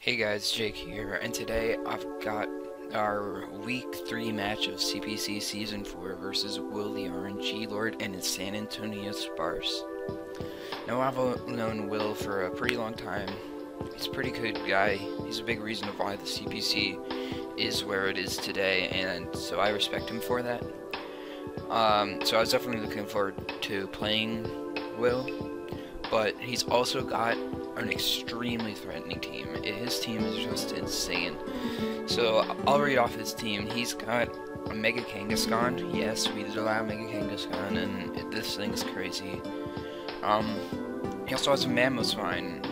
Hey guys, Jake here, and today I've got our Week 3 match of CPC Season 4 versus Will the RNG Lord and his San Antonio Sparce. Now I've known Will for a pretty long time. He's a pretty good guy. He's a big reason of why the CPC is where it is today, and so I respect him for that. So I was definitely looking forward to playing Will, but he's also got an extremely threatening team. His team is just insane. So I'll read off his team. He's got a Mega Kangaskhan. Yes, we did allow Mega Kangaskhan, and this thing's crazy. He also has a Mamoswine,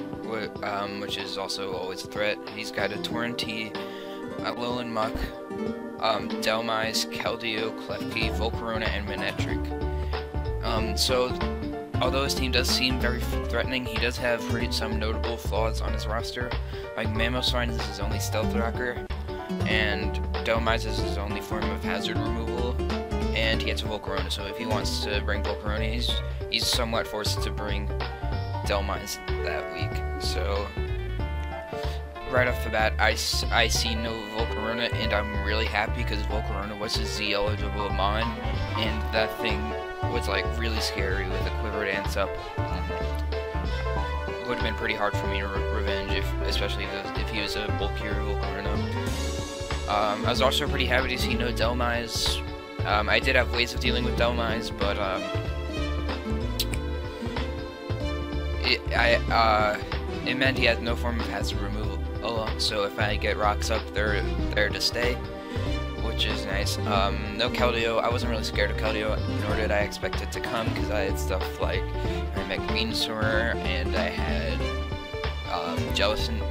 which is also always a threat. He's got a Torrentee, a Alolan Muck, Delmise, Keldeo, Klefki, Volcarona, and Manectric. So although his team does seem very threatening, he does have some notable flaws on his roster. Like Mamoswine is his only Stealth Rocker, and Delmise is his only form of hazard removal, and he has a Volcarona, so if he wants to bring Volcarona, he's somewhat forced to bring Delmise that week. So right off the bat, I see no Volcarona, and I'm really happy because Volcarona was a Z-eligible Mon, and that thing was like really scary with a Quiver Dance up. It would have been pretty hard for me to revenge, especially if he was a bulkier Volcarona. I was also pretty happy to see no Delmise. I did have ways of dealing with Delmise, but it meant he had no form of hazard removal. So if I get rocks up, they're there to stay, which is nice. No Keldeo. I wasn't really scared of Keldeo, nor did I expect it to come, because I had stuff like I had Mega Venusaur, and I had Jellicent.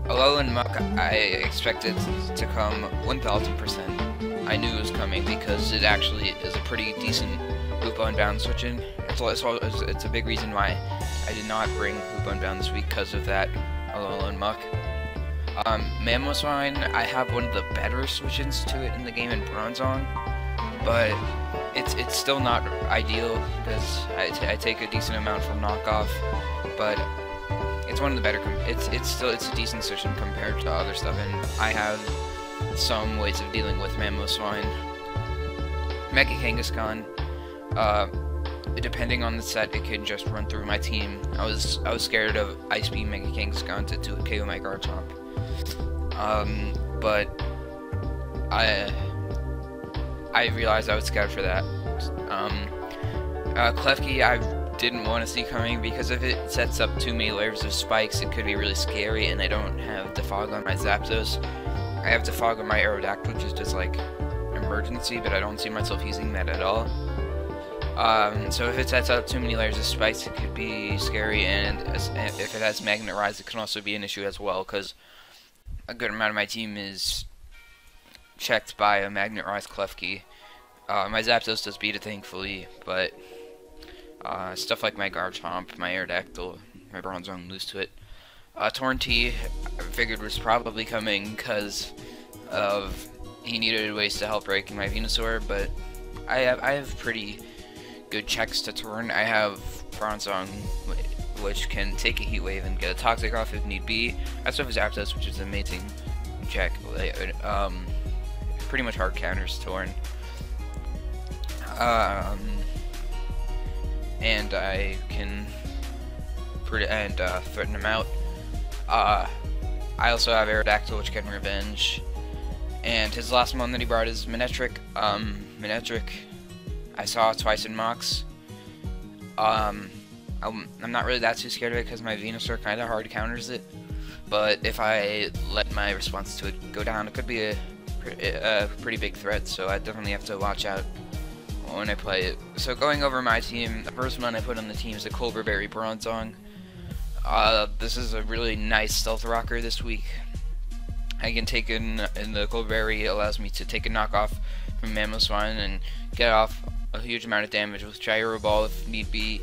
Alolan Muck, I expected to come 1000%. I knew it was coming because it actually is a pretty decent Hoopa Unbound switch-in. It's a big reason why I did not bring Hoopa Unbound this week, because of that Alolan Muck. Mamoswine, I have one of the better switch-ins to it in the game in Bronzong, but it's still not ideal because I take a decent amount from knockoff, but it's one of the better. It's a decent switch-in compared to other stuff, and I have some ways of dealing with Mamoswine. Mega Kangaskhan, depending on the set, it can just run through my team. I was scared of Ice Beam Mega Kangaskhan to KO my Garchomp. But I realized I was scared for that. Klefki, I didn't want to see coming, because if it sets up too many layers of spikes, it could be really scary, and I don't have Defog on my Zapdos. I have Defog on my Aerodactyl, which is just like emergency, but I don't see myself using that at all. So if it sets up too many layers of spikes, it could be scary, and if it has Magnet Rise, it can also be an issue as well, because a good amount of my team is checked by a Magnet Rise Klefki. My Zapdos does beat it, thankfully, but stuff like my Garchomp, my Aerodactyl, my Bronzong lose to it. Torrentee, I figured was probably coming because of he needed ways to help breaking my Venusaur, but I have pretty good checks to Torn. I have Bronzong, which can take a Heat Wave and get a Toxic off if need be. I also have Zapdos, which is an amazing check. Pretty much hard counters Torn. And I can threaten him out. I also have Aerodactyl, which can revenge. And his last one that he brought is Manectric. Manectric, I saw twice in Mox. I'm not really that too scared of it because my Venusaur kind of hard counters it. But if I let my response to it go down, it could be a pretty big threat. So I definitely have to watch out when I play it. So going over my team, the first one I put on the team is a Culverberry Bronzong. This is a really nice Stealth Rocker this week. I can take in the Culverberry allows me to take a knockoff from Mamoswine and get off a huge amount of damage with Gyro Ball if need be.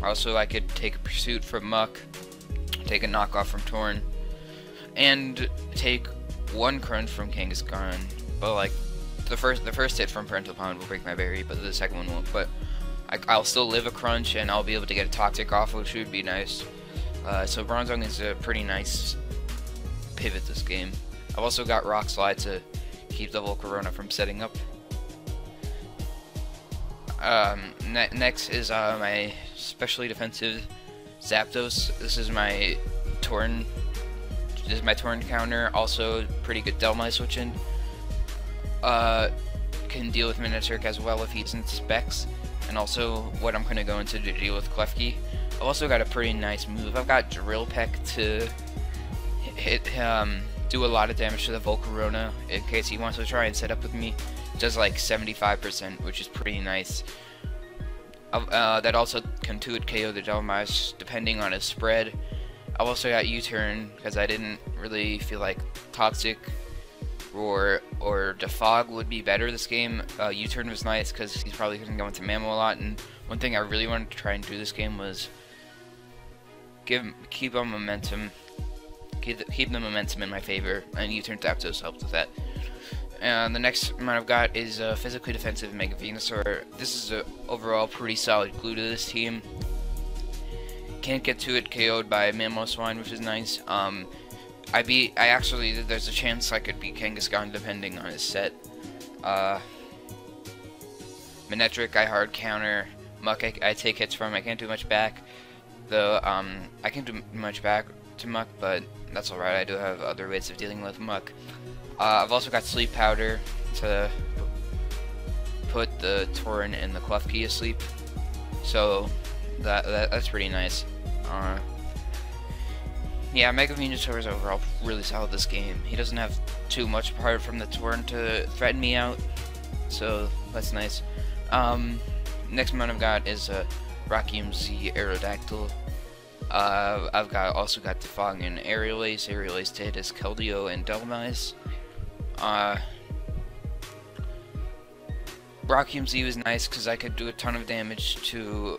Also, I could take a Pursuit from Muck, take a knockoff from Torn, and take one Crunch from Kangaskhan. But like the first hit from Parental Pond will break my berry, but the second one won't. But I'll still live a crunch, and I'll be able to get a toxic off, which would be nice. So Bronzong is a pretty nice pivot this game. I've also got Rock Slide to keep the Volcarona from setting up. Next is my specially defensive Zapdos. This is my Torn counter. Also pretty good Delmi switching. Can deal with Miniturk as well if he's in specs, and also what I'm gonna go into to deal with Klefki. I've also got a pretty nice move. I've got Drill Peck to do a lot of damage to the Volcarona in case he wants to try and set up with me. It does like 75%, which is pretty nice. That also can 2-hit KO the Delmice depending on his spread. I've also got U-Turn because I didn't really feel like Toxic or Defog would be better this game. U-Turn was nice because he's probably going to go into Mammo a lot, and one thing I really wanted to try and do this game was keep the momentum in my favor, and U-Turn Zapdos helped with that. And the next one I've got is a physically defensive Mega Venusaur. This is a overall pretty solid glue to this team. Can't get to it KO'd by Mamoswine, which is nice. There's a chance I could beat Kangaskhan depending on his set. Manectric, I hard counter. Muck, I take hits from. I can't do much back. Though, I can't do much back to Muck, but that's alright. I do have other ways of dealing with Muck. I've also got Sleep Powder to put the Torn and the Klefki asleep. So, that's pretty nice. Yeah, Mega Venusaur is overall really solid this game. He doesn't have too much apart from the Torn to threaten me out, so that's nice. Next one I've got is a Froakies Z Aerodactyl. I've also got Defog and Aerial Ace. Aerial Ace to hit his Keldeo and Delmice. Froakies Z was nice because I could do a ton of damage to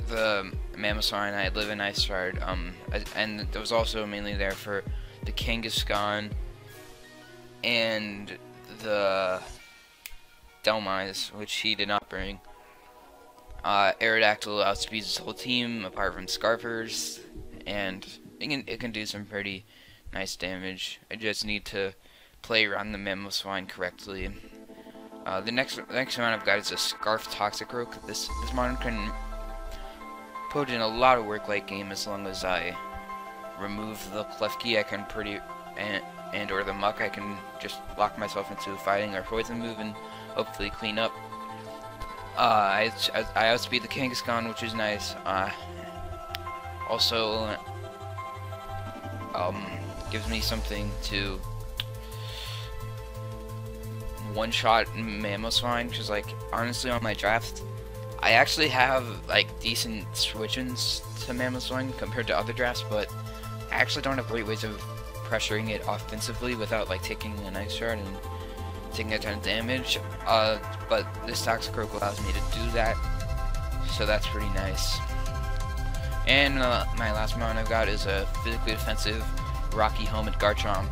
the Mamoswine. I live in Ice Shard, and it was also mainly there for the Kangaskhan and the Delmice, which he did not bring. Aerodactyl outspeeds his whole team apart from Scarfers, and it can do some pretty nice damage. I just need to play around the Mamoswine correctly. The next one I've got is a Scarf Toxicroak. This mon can put in a lot of work late game as long as I remove the Klefki. I can or the Muck. I can just lock myself into fighting or poison move and hopefully clean up. I outspeed the Kangaskhan, which is nice. Also, gives me something to one-shot Mamoswine, because like honestly on my draft I actually have like decent switch-ins to Mamoswine compared to other drafts, but I actually don't have great ways of pressuring it offensively without like taking an Ice Shard and taking a ton of damage. But this Toxicroak allows me to do that, so that's pretty nice. And my last mount I've got is a physically defensive Rocky Helmet Garchomp.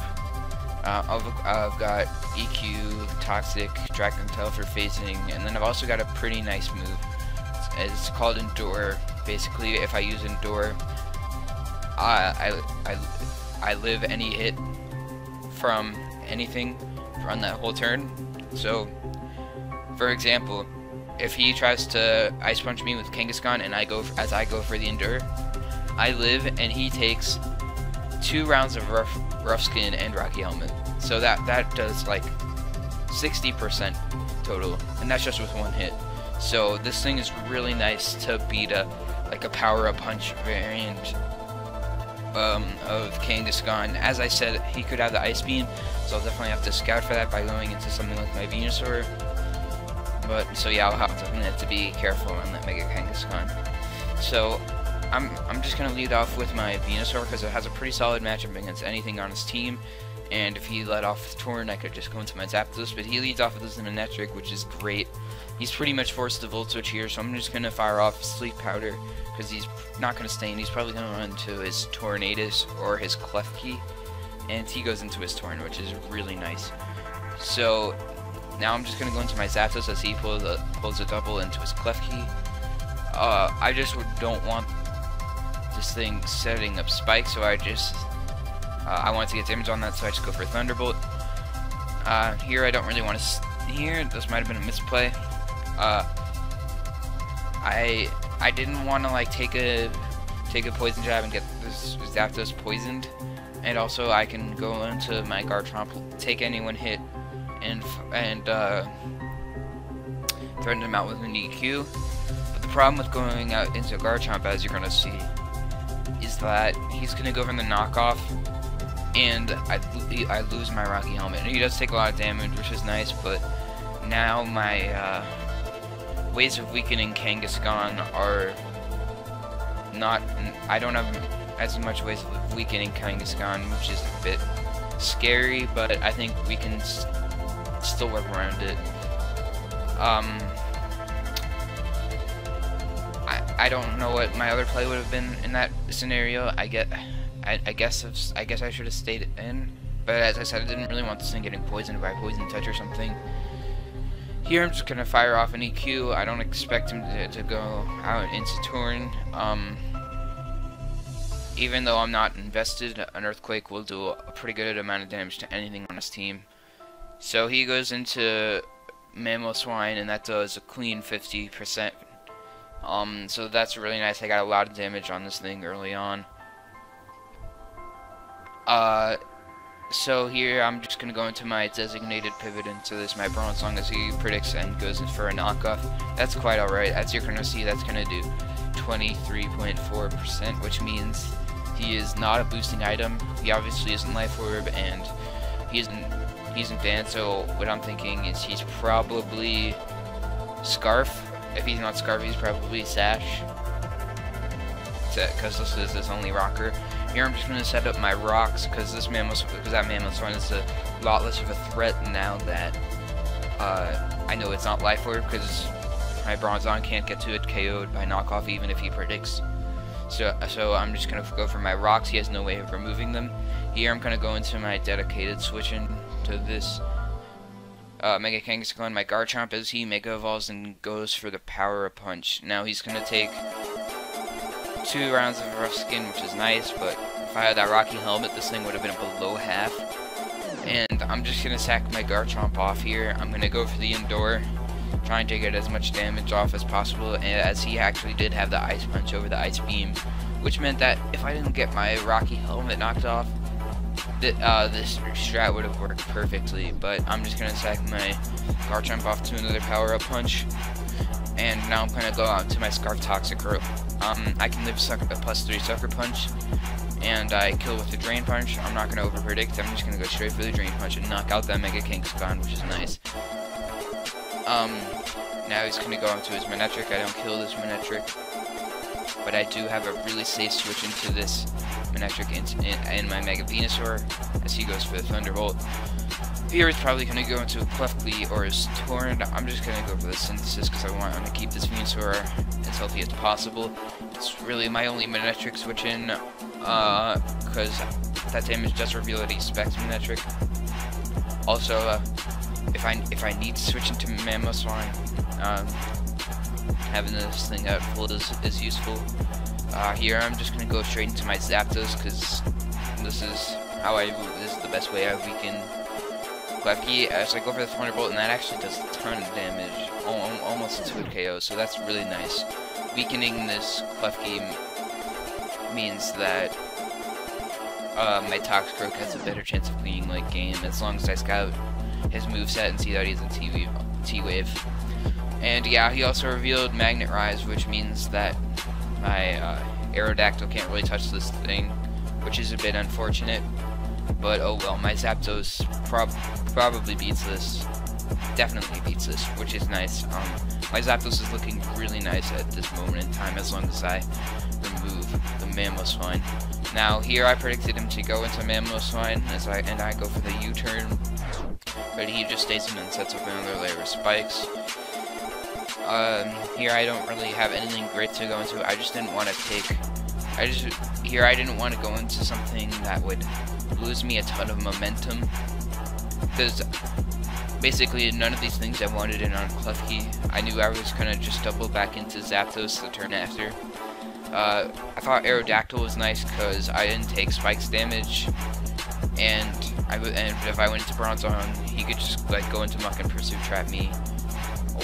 I've got EQ, Toxic, Dragon Tail for phasing, and then I've also got a pretty nice move. It's called Endure. Basically, if I use Endure, I live any hit from anything on that whole turn. So, for example, if he tries to Ice Punch me with Kangaskhan and I go for the Endure, I live and he takes 2 rounds of rough Skin and Rocky Helmet. So that does like 60% total, and that's just with one hit. So this thing is really nice to beat a power-up punch variant of Kangaskhan. As I said, he could have the Ice Beam, so I'll definitely have to scout for that by going into something like my Venusaur. But so yeah, I'll have to be careful on that Mega Kangaskhan. So I'm just gonna lead off with my Venusaur because it has a pretty solid matchup against anything on his team. And if he led off with Torn, I could just go into my Zapdos, but he leads off with this Manectric, which is great. He's pretty much forced to Volt Switch here, so I'm just going to fire off Sleep Powder, because he's not going to stay, and he's probably going to run into his Tornadus or his Klefki, and he goes into his Torn, which is really nice. So now I'm just going to go into my Zapdos as he pulls a double into his Klefki. I just don't want this thing setting up spikes, so I want to get damage on that, so I just go for Thunderbolt. Here I don't really want to. Here, this might have been a misplay. I didn't want to like take a poison jab and get this Zapdos poisoned, and also I can go into my Garchomp, take any one hit, and threaten him out with an EQ. But the problem with going out into Garchomp, as you're gonna see, is that he's gonna go for the knockoff, and I lose my Rocky Helmet. And he does take a lot of damage, which is nice, but now my ways of weakening Kangaskhan are not. I don't have as much ways of weakening Kangaskhan, which is a bit scary, but I think we can still work around it. I don't know what my other play would have been in that scenario. I guess I should have stayed in, but as I said, I didn't really want this thing getting poisoned by Poison Touch or something. Here I'm just gonna fire off an EQ. I don't expect him to go out into Torn. Even though I'm not invested, an Earthquake will do a pretty good amount of damage to anything on his team. So he goes into Mamoswine, and that does a clean 50%. So that's really nice. I got a lot of damage on this thing early on. So here I'm just gonna go into my designated pivot into this my Bronzong, as he predicts, and goes in for a knockoff. That's quite alright. As you're gonna see, that's gonna do 23.4%, which means he is not a boosting item. He obviously isn't Life Orb, and he isn't banned. So what I'm thinking is he's probably Scarf. If he's not Scarf, he's probably Sash, because this is his only rocker. Here I'm just going to set up my rocks, because that Mamoswine is a lot less of a threat now that I know it's not Life Orb, because my Bronzong can't get to it KO'd by knockoff even if he predicts. So I'm just going to go for my rocks. He has no way of removing them. Here I'm going to go into my dedicated switch into this Mega Kangaskhan, my Garchomp, as he Mega Evolves and goes for the Power Punch. Now he's going to take 2 rounds of Rough Skin, which is nice, but if I had that Rocky Helmet, this thing would have been below half. And I'm just going to sack my Garchomp off here. I'm going to go for the Indoor, trying to get as much damage off as possible, and as he actually did have the Ice Punch over the Ice Beam, which meant that if I didn't get my Rocky Helmet knocked off, this strat would have worked perfectly. But I'm just going to sack my Garchomp off to another Power-Up Punch, and now I'm going to go out to my Scarf Toxic Rope. I can live a +3 Sucker Punch, and I kill with the Drain Punch. I'm not going to over-predict. I'm just going to go straight for the Drain Punch and knock out that Mega Kangaskhan, which is nice. Now he's going to go into his Manectric. I don't kill this Manectric, but I do have a really safe switch into this Manectric in my Mega Venusaur, as he goes for the Thunderbolt. Here he's probably going to go into a Clefly or his Torn. I'm just going to go for the Synthesis, because I want to keep this Venusaur as healthy as possible. It's really my only Manectric switch in, because that damage does reveal that he specs Manectric. Also, if I need to switch into Mamoswine, having this thing out full is useful. Here I'm just gonna go straight into my Zapdos, because this is the best way I weaken Klefki. As I go for the Thunderbolt, and that actually does a ton of damage, almost into a KO. So that's really nice. Weakening this Klefki means that my Toxicroak has a better chance of winning late game, as long as I scout his moveset and see that he's a T-Wave. And yeah, he also revealed Magnet Rise, which means that my Aerodactyl can't really touch this thing, which is a bit unfortunate. But oh well, my Zapdos probably beats this. Definitely beats this, which is nice. My Zapdos is looking really nice at this moment in time, as long as I remove the Mamoswine. Now here I predicted him to go into Mamoswine, and I go for the U-turn, but he just stays in and sets up another layer of spikes. Here I don't really have anything great to go into. I just didn't want to I didn't want to go into something that would lose me a ton of momentum, because Basically, none of these things I wanted in on Klefki. I knew I was gonna just double back into Zapdos the turn after. I thought Aerodactyl was nice because I didn't take Spike's damage, and if I went into Bronzong, he could just like go into Muck and Pursuit Trap me,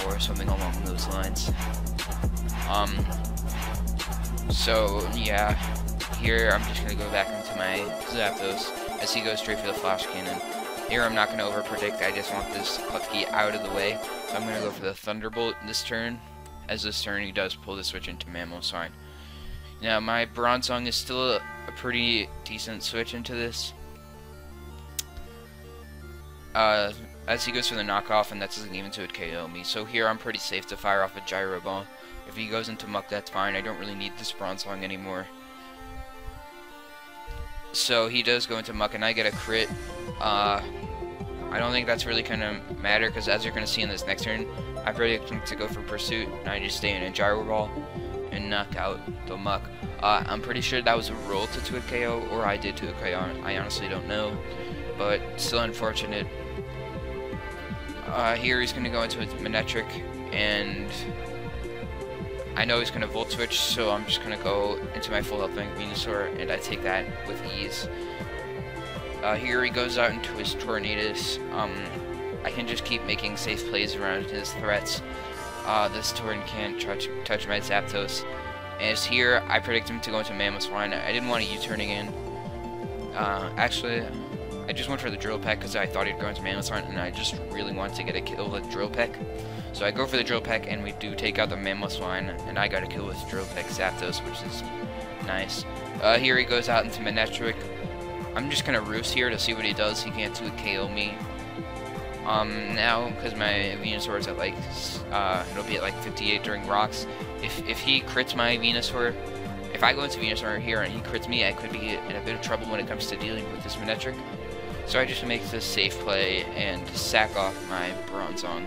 or something along those lines. So yeah, here I'm just gonna go back into my Zapdos as he goes straight for the Flash Cannon. Here I'm not gonna over predict. I just want this Klefki out of the way, so I'm gonna go for the Thunderbolt this turn. As this turn, he does pull the switch into Mamoswine. Now my Bronzong is still a pretty decent switch into this. As he goes for the knockoff, and that doesn't even to KO me. So here I'm pretty safe to fire off a Gyro Ball. If he goes into Muck, that's fine. I don't really need this Bronzong anymore. So he does go into Muck, and I get a crit. I don't think that's really gonna matter, because as you're gonna see in this next turn, I predict him to go for Pursuit, and I just stay in a Gyro Ball and knock out the Muck. I'm pretty sure that was a roll to a KO, or I did to a KO. I honestly don't know, but still unfortunate. Here he's gonna go into his Manectric, and I know he's gonna Volt Switch, so I'm just gonna go into my full health Venusaur, and I take that with ease. Here he goes out into his Tornadus. I can just keep making safe plays around his threats. This Torn can't touch my Zapdos. As here, I predict him to go into Mamoswine. I didn't want to U-turn again. Actually, I just went for the Drill Peck because I thought he'd go into Mamoswine, and I just really wanted to get a kill with Drill Peck. So I go for the Drill Peck, and we do take out the Mamoswine, and I got a kill with Drill Peck Zapdos, which is nice. Here he goes out into Manectric. I'm just gonna Roost here to see what he does. He can't KO me. Now, because my Venusaur is at like, it'll be at like 58 during rocks. If he crits my Venusaur, if I go into Venusaur here and he crits me, I could be in a bit of trouble when it comes to dealing with this Manectric. So I just make this safe play and sack off my Bronzong.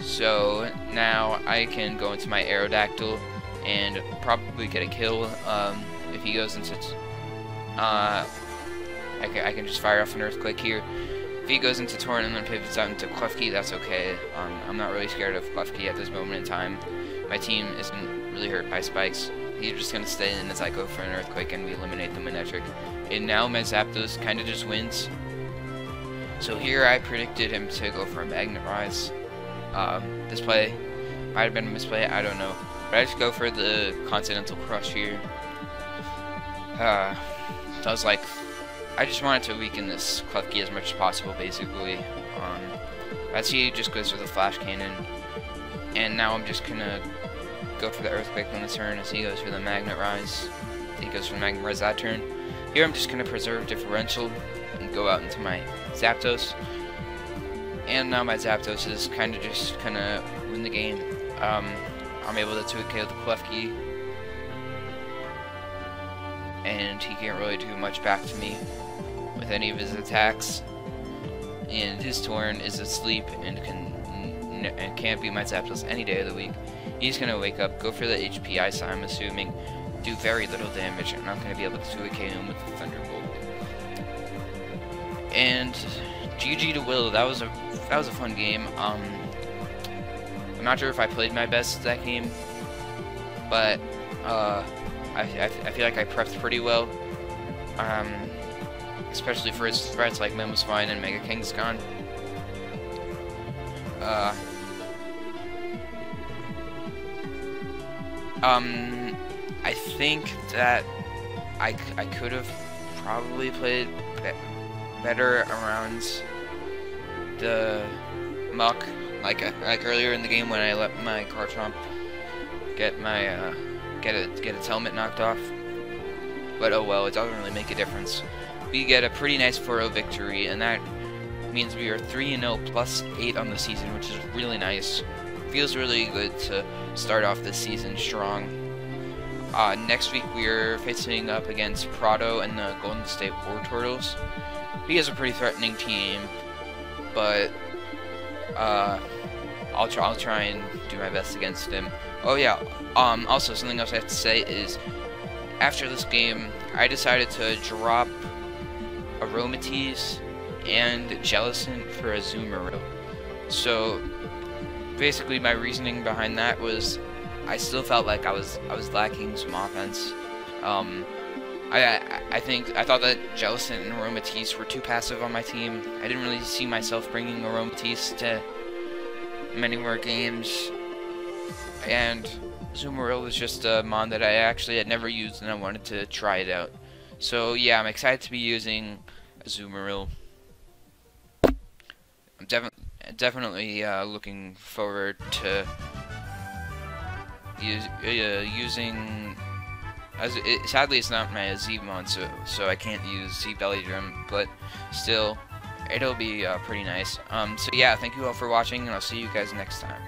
So now I can go into my Aerodactyl and probably get a kill. If he goes into, I can just fire off an Earthquake here. If he goes into Torn and then pivots out into Klefki, that's okay. I'm not really scared of Klefki at this moment in time. My team isn't really hurt by Spikes. He's just going to stay in as I go for an Earthquake and we eliminate the Manectric. And now my Zapdos kind of just wins. So here I predicted him to go for a Magnet Rise. This play might have been a misplay, I don't know. But I just go for the Continental Crush here. So I was like, I just wanted to weaken this Klefki as much as possible, basically. As he just goes for the Flash Cannon. And now I'm just gonna go for the Earthquake on this turn as he goes for the Magnet Rise. He goes for the Magnet Rise that turn. Here I'm just gonna preserve Differential and go out into my Zapdos. And now my Zapdos is kind of just gonna win the game. I'm able to 2KO the Klefki. And he can't really do much back to me with any of his attacks. And his Torn is asleep and can't beat my Zapdos any day of the week. He's gonna wake up, go for the HP Ice, I'm assuming, do very little damage, and I'm gonna be able to 2KO him with the Thunderbolt. And GG to Will. That was a fun game. I'm not sure if I played my best that game, but I feel like I prepped pretty well. Especially for his threats like Mamoswine and Mega Kangaskhan. I think that I could have probably played better around the Muck, like earlier in the game when I let my Garchomp get my get its helmet knocked off. But oh well, it doesn't really make a difference. We get a pretty nice 4-0 victory, and that means we are 3-0 plus 8 on the season, which is really nice. Feels really good to start off this season strong. Next week we are facing up against Prado and the Golden State War Turtles. He has a pretty threatening team, but I'll try and do my best against him. Oh yeah. Also something else I have to say is, after this game, I decided to drop Aromatisse and Jellicent for Azumarill. So basically my reasoning behind that was I still felt like I was lacking some offense. I thought that Jellicent and Aromatisse were too passive on my team. I didn't really see myself bringing Aromatisse to many more games, and Azumarill was just a mon that I actually had never used and I wanted to try it out. So yeah, I'm excited to be using Azumarill. I'm definitely looking forward to using. Sadly, it's not my Zmon, so I can't use Z Belly Drum, but still, it'll be pretty nice. So yeah, thank you all for watching, and I'll see you guys next time.